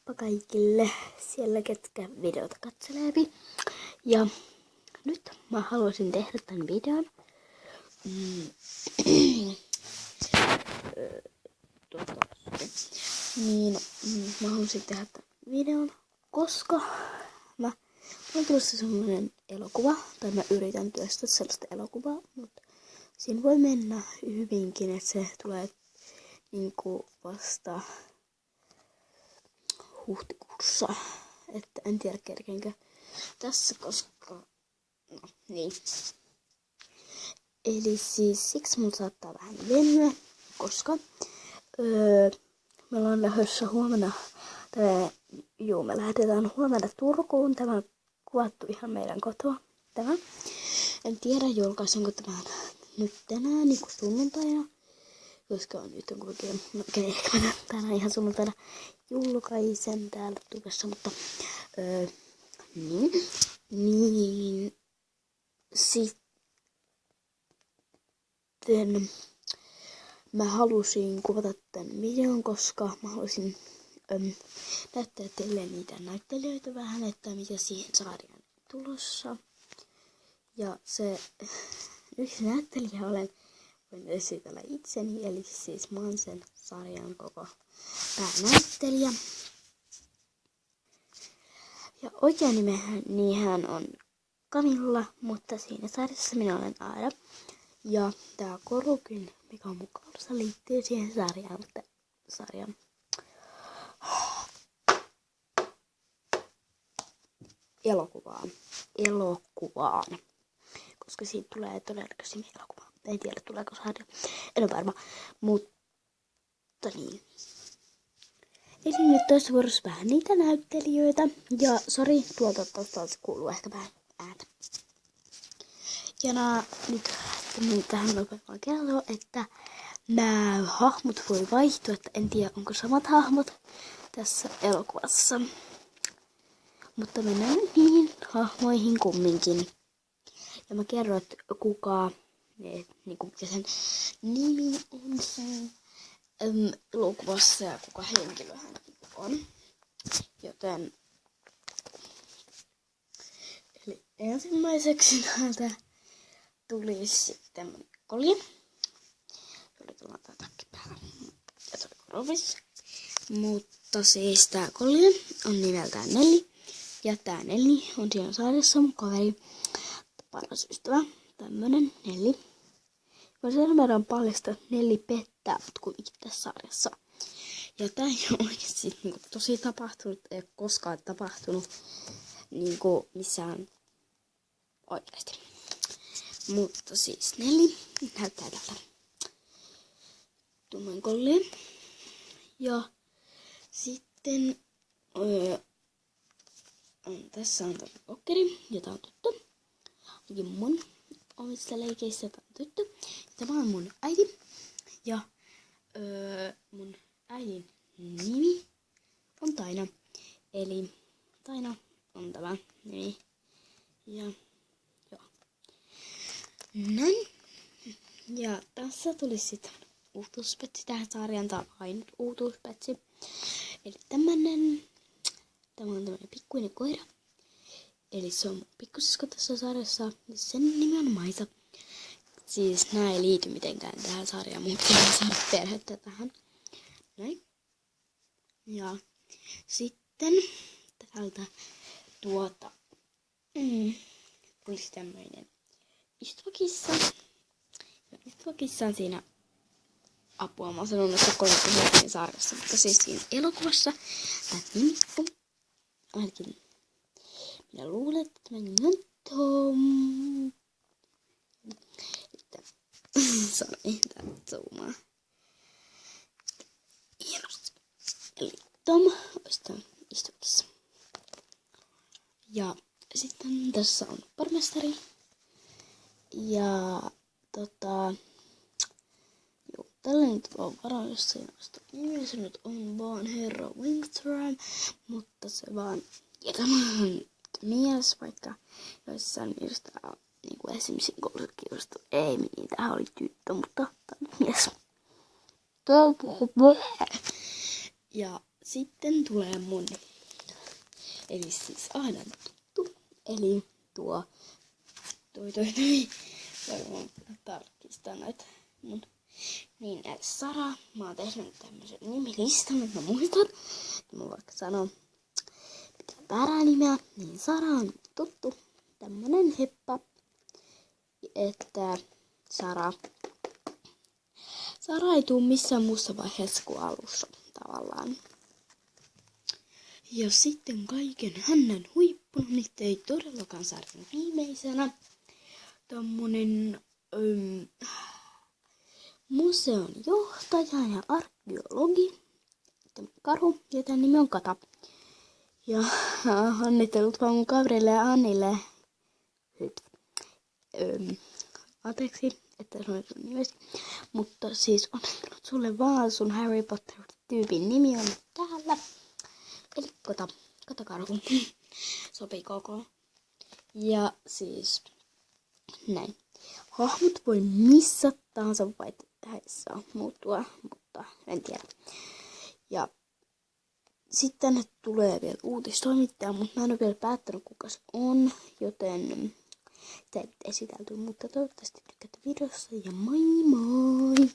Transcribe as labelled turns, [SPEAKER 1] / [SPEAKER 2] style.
[SPEAKER 1] Moikka kaikille siellä, ketkä videota katseleepi. Ja nyt mä haluaisin tehdä tän videon. Mä haluaisin tehdä tän videon, koska mä on tulossa semmonen elokuva, tai mä yritän työstää sellaista elokuvaa, mutta siinä voi mennä hyvinkin, että se tulee niinku vasta huhtikuussa, että en tiedä kerkenkö tässä, koska no niin. Eli siis siksi mulla saattaa vähän venyä, koska me ollaan lähdössä huomenna, me lähdetään huomenna Turkuun, tämä on kuvattu ihan meidän kotoa, tämä. En tiedä julkaisenko tämän nyt tänään, niin kuin sunnuntaina, koska nyt on kuitenkin, no ehkä mä tänään ihan sunnuntaina julkaisen täällä tubessa, mutta niin sitten mä halusin kuvata tän videon, koska mä halusin näyttää teille niitä näyttelijöitä vähän, että mitä siihen sarjaan tulossa. Ja se yksi näyttelijä voin esitellä itseni, eli siis mä oon sen sarjan koko päänäyttelijä. Ja oikea nimenihän on Camilla, mutta siinä sarjassa minä olen Aira. Ja tää Korukin, mikä on mukaan, liittyy siihen sarjan elokuvaan. Koska siitä tulee todennäköisesti elokuva. En tiedä tuleeko sarja. En ole varma. Mutta niin. Eli nyt tässä vuorossa vähän niitä näyttelijöitä. Ja sori, tuolta taustalta kuuluu ehkä vähän ääntä. Ja nyt tähän nopeasti kertoo, että nämä hahmot voi vaihtua, että en tiedä onko samat hahmot tässä elokuvassa. Mutta mennään niihin hahmoihin kumminkin. Ja mä kerron, että mikä sen nimi on sen elokuvassa ja kuka henkilö hän on. Joten eli ensimmäiseksi täältä tuli sitten kolje. Se oli tuolla takki päällä. Ja se oli korovis. Mutta siis tää kolje on nimeltään Nelli. Ja tää Nelli on siinä sarjassa mun kaveri. Paras ystävä. Tämmönen Nelli. Ja sen verran paljasta, että Nelli pettää mut kuitenkin tässä sarjassa. Ja tää ei ole oikeesti niinku tosi tapahtunut. Ei ole koskaan tapahtunut niinku missään oikeesti. Mutta siis Nelli näyttää tältä tumman kolleen. Ja sitten tässä on tämä kokkeri, jota on tuttu. Ainakin mun omissa leikeissä tämä on tuttu. Tämä on mun äiti. Ja mun äidin nimi on Taina. Eli Taina on tämä nimi. Ja joo. Näin. Ja tässä tuli sitten uutuuspetsi tähän sarjaan. Tämä on ainut uutuuspetsi. Eli tämä on tämmönen pikkuinen koira. Eli se on mun pikkusisko tässä sarjassa. Sen nimi on Maisa. Siis nää ei liity mitenkään tähän sarjaan, mutta pitää saada perhettä tähän. Näin. Ja sitten täältä tulisi tämmöinen istuvakissa. Ja istuvakissa on siinä apua. Mä oon sanonut, että 30 sarjassa, mutta siis siinä elokuvassa tämä nimi on ainakin minä luulen, että tämä nimi on Tom. Sori, tää zoomaa. Hienosti. Eli Tom olisi tämän istuvakissa. Ja sitten tässä on pormestari. Ja tällainen on varaa jossain vasta. Se nyt on vaan Herra Wingstram, mutta se vaan, ja tämä on mies, vaikka joissain mielestä niinku esimerkiksi koulukiusta ei niin, tähän oli tyttö, mutta tämä on mies. Ja sitten tulee mun, eli siis aina tuttu, eli varmaan tarkistan näitä mun, niin Sara, mä oon tehnyt tämmösen nimilistan, että mä muistan, että mä vaikka sanon mitään väärää nimeä, niin Sara on tuttu, tämmönen heppa, että Sara ei tuu missään muussa vaiheessa kuin alussa tavallaan. Ja sitten kaiken hännän huippuna, niitä ei todellakaan sarjan viimeisenä, tommonen museon johtaja ja arkeologi, Karu, ja tämän nimi on Kata. Ja onnittelut vaan mun kaverille ja Annille. Anteeksi, että sanoin sun nimesi. Mutta siis onnittelut sulle vaan, sun Harry Potter-tyypin nimi on täällä. Eli Kata Karhu. Sopii koko. Ja siis näin. Hahmot voi missä tahansa vaiheessa muuttua, mutta en tiedä. Ja sitten tänne tulee vielä uutistoimittaja, mutta mä en ole vielä päättänyt kuka se on, joten tämä ei esitelty, mutta toivottavasti tykkäätte videossa ja moi moi!